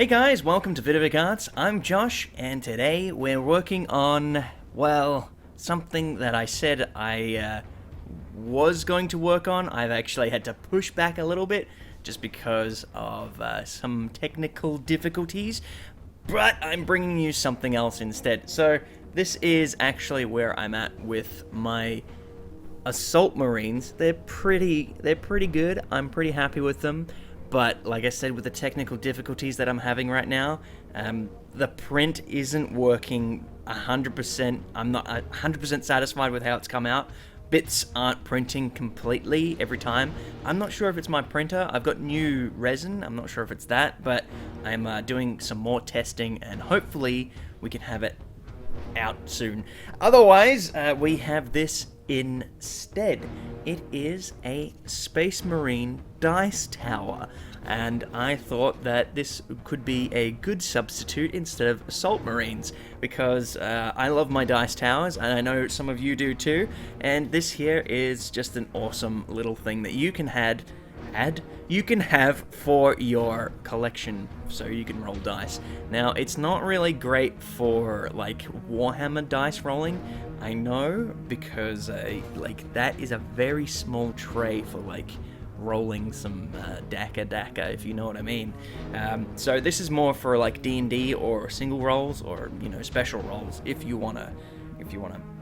Hey guys, welcome to Vidovic Arts. I'm Josh, and today we're working on, well, something that I said I was going to work on. I've actually had to push back a little bit just because of some technical difficulties, but I'm bringing you something else instead. So this is actually where I'm at with my assault marines. They're pretty good. I'm pretty happy with them. But like I said, with the technical difficulties that I'm having right now, the print isn't working 100%. I'm not 100% satisfied with how it's come out. Bits aren't printing completely every time. I'm not sure if it's my printer. I've got new resin. I'm not sure if it's that, but I'm doing some more testing, and hopefully we can have it out soon. Otherwise, we have this instead. It is a Space Marine dice tower, and I thought that this could be a good substitute instead of assault marines, because I love my dice towers, and I know some of you do too, and this here is just an awesome little thing that you can have for your collection, so you can roll dice. Now, it's not really great for like Warhammer dice rolling, I know, because like that is a very small tray for like rolling some DACA, if you know what I mean. So this is more for like D&D or single rolls, or special rolls if you wanna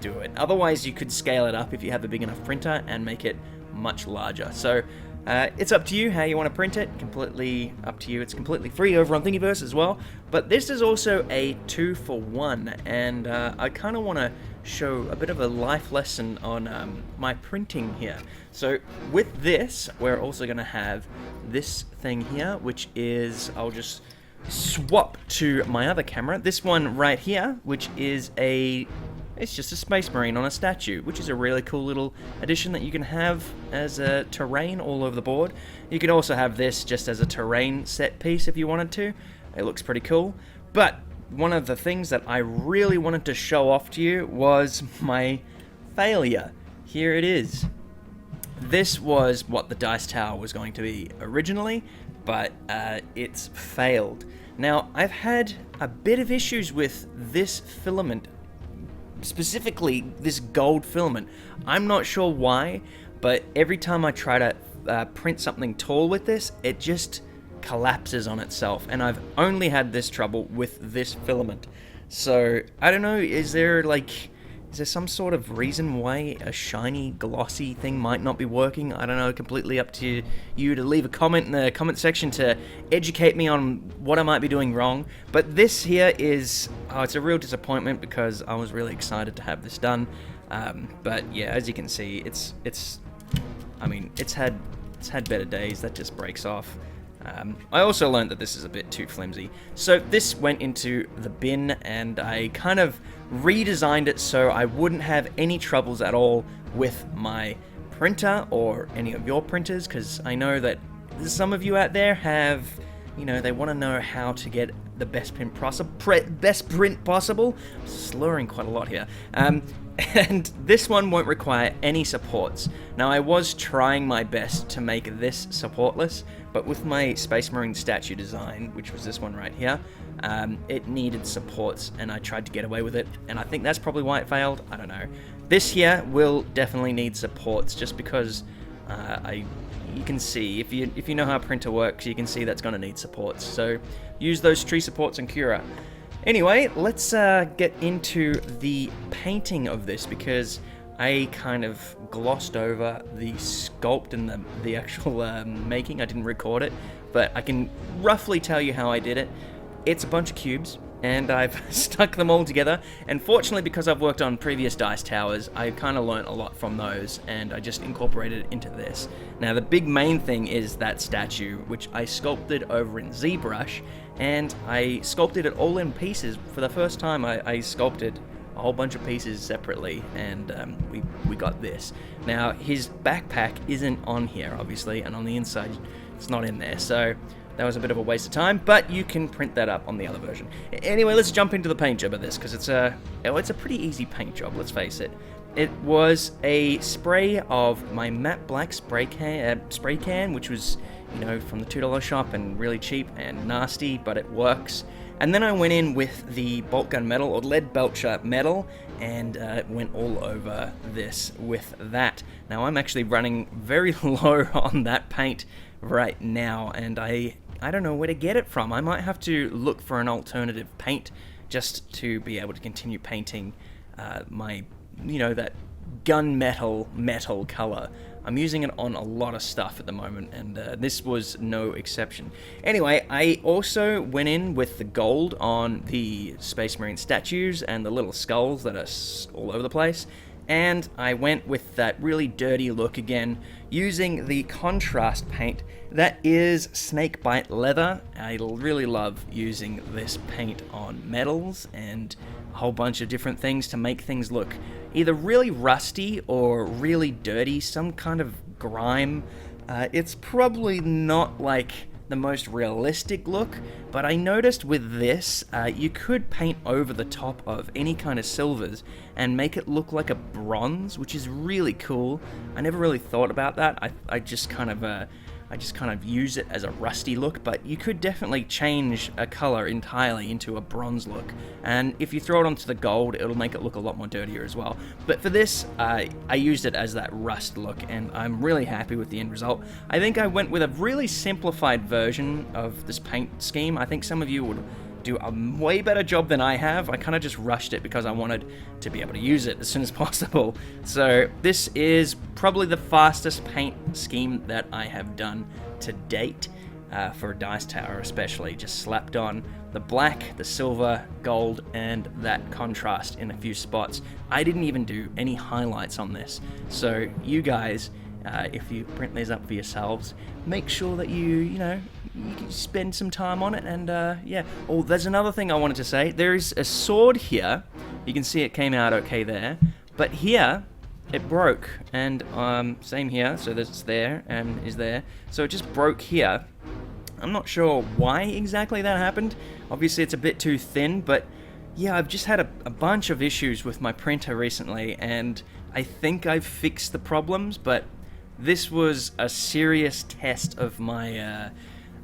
do it. Otherwise, you could scale it up if you have a big enough printer and make it much larger. So it's up to you how you want to print it. Completely up to you. It's completely free over on Thingiverse as well. But this is also a 2-for-1, and I kind of want to show a bit of a life lesson on my printing here. So with this, we're also going to have this thing here, which is, I'll just swap to my other camera. This one right here, which is it's just a Space Marine on a statue, which is a really cool little addition that you can have as a terrain all over the board. You could also have this just as a terrain set piece if you wanted to. It looks pretty cool. But one of the things that I really wanted to show off to you was my failure. Here it is. This was what the dice tower was going to be originally, but it's failed. Now, I've had a bit of issues with this filament, specifically this gold filament. I'm not sure why, but every time I try to print something tall with this, it just collapses on itself, and I've only had this trouble with this filament. So I don't know, is there some sort of reason why a shiny glossy thing might not be working? I don't know, completely up to you to leave a comment in the comment section to educate me on what I might be doing wrong. But this here is, it's a real disappointment because I was really excited to have this done. But yeah, as you can see, it's had better days. That just breaks off. I also learned that this is a bit too flimsy. So this went into the bin, and I kind of redesigned it so I wouldn't have any troubles at all with my printer or any of your printers, because I know that some of you out there have, they want to know how to get the best print possible. I'm slurring quite a lot here. And this one won't require any supports. Now, I was trying my best to make this supportless, but with my Space Marine statue design, which was this one right here, it needed supports, and I tried to get away with it, and I think that's probably why it failed. I don't know. This here will definitely need supports, just because you can see, if you know how a printer works, you can see that's going to need supports. So use those tree supports and Cura. Anyway, let's get into the painting of this, because I kind of glossed over the sculpt and the actual making. I didn't record it, but I can roughly tell you how I did it. It's a bunch of cubes, and I've stuck them all together, and fortunately, because I've worked on previous dice towers, I kind of learned a lot from those, and I just incorporated it into this. Now, the big main thing is that statue, which I sculpted over in ZBrush, and I sculpted it all in pieces. For the first time, I sculpted a whole bunch of pieces separately, and we got this. Now, his backpack isn't on here, obviously, and on the inside, it's not in there, so that was a bit of a waste of time, but you can print that up on the other version. Anyway, let's jump into the paint job of this, because it's a pretty easy paint job, let's face it. It was a spray of my matte black spray can, which was you know, from the $2 shop and really cheap and nasty, but it works. And then I went in with the bolt gun metal, or lead belcher metal, and went all over this with that. Now I'm actually running very low on that paint right now, and I don't know where to get it from. I might have to look for an alternative paint just to be able to continue painting my, you know, that gunmetal color. I'm using it on a lot of stuff at the moment, and this was no exception. Anyway, I also went in with the gold on the Space Marine statues and the little skulls that are all over the place, and I went with that really dirty look again, using the contrast paint that is snakebite leather. I really love using this paint on metals and a whole bunch of different things to make things look either really rusty or really dirty, some kind of grime. It's probably not like the most realistic look, but I noticed with this, you could paint over the top of any kind of silvers and make it look like a bronze, which is really cool. I never really thought about that. I just kind of use it as a rusty look, but you could definitely change a color entirely into a bronze look. And if you throw it onto the gold, it'll make it look a lot more dirtier as well. But for this, I used it as that rust look, and I'm really happy with the end result. I think I went with a really simplified version of this paint scheme. I think some of you would do a way better job than I have. I kind of just rushed it because I wanted to be able to use it as soon as possible. So this is probably the fastest paint scheme that I have done to date, for a dice tower especially. Just slapped on the black, the silver, gold, and that contrast in a few spots. I didn't even do any highlights on this. So you guys, if you print these up for yourselves, make sure that you can spend some time on it. And yeah. Oh, there's another thing I wanted to say. There is a sword here. You can see it came out okay there, but here it broke, and same here. So that's there and is there. So it just broke here. I'm not sure why exactly that happened. Obviously it's a bit too thin, but yeah, I've just had a bunch of issues with my printer recently, and I think I've fixed the problems, but this was a serious test of my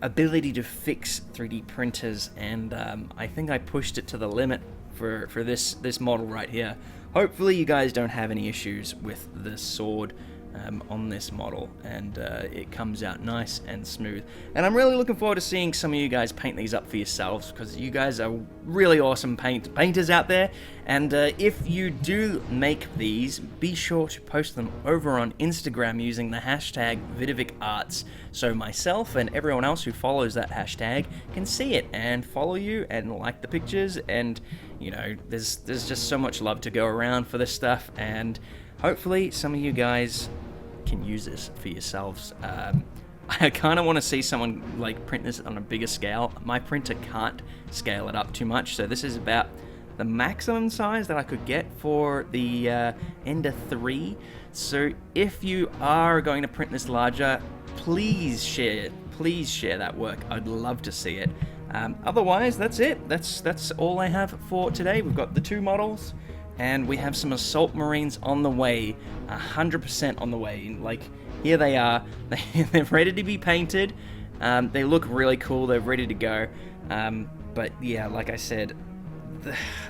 ability to fix 3D printers, and I think I pushed it to the limit for this model right here. Hopefully you guys don't have any issues with the sword on this model, and it comes out nice and smooth. And I'm really looking forward to seeing some of you guys paint these up for yourselves, because you guys are really awesome painters out there. And if you do make these, be sure to post them over on Instagram using the hashtag VidovicArts, so myself and everyone else who follows that hashtag can see it and follow you and like the pictures. And you know, there's just so much love to go around for this stuff, and hopefully some of you guys can use this for yourselves. I kind of want to see someone like print this on a bigger scale. My printer can't scale it up too much, so this is about the maximum size that I could get for the Ender 3. So if you are going to print this larger, please share that work. I'd love to see it. Otherwise, that's it. That's all I have for today. We've got the 2 models, and we have some assault marines on the way, 100% on the way. Like, here they are. They're ready to be painted. They look really cool. They're ready to go. But yeah, like I said,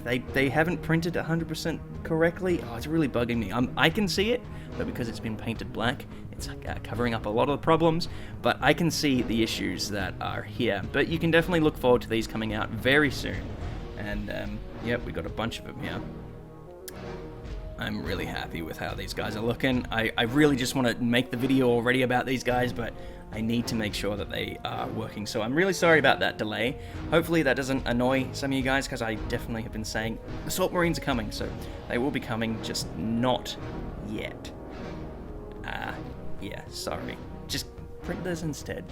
they haven't printed 100% correctly. Oh, it's really bugging me. I can see it, but because it's been painted black, it's covering up a lot of the problems. But I can see the issues that are here. But you can definitely look forward to these coming out very soon. And yep, we got a bunch of them here. I'm really happy with how these guys are looking. I really just want to make the video already about these guys, but I need to make sure that they are working. So I'm really sorry about that delay. Hopefully that doesn't annoy some of you guys, because I definitely have been saying assault marines are coming, so they will be coming, just not yet. Yeah, sorry. Just print this instead.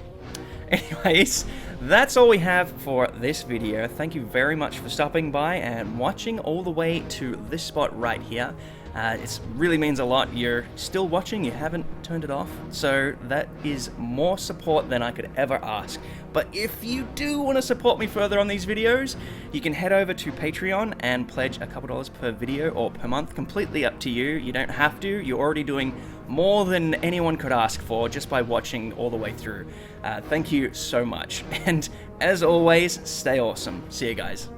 Anyways, that's all we have for this video. Thank you very much for stopping by and watching all the way to this spot right here. It really means a lot. You're still watching, you haven't turned it off, so that is more support than I could ever ask. But if you do want to support me further on these videos, you can head over to Patreon and pledge a couple dollars per video or per month, completely up to you. You don't have to, you're already doing more than anyone could ask for just by watching all the way through. Thank you so much, and as always, stay awesome. See you guys.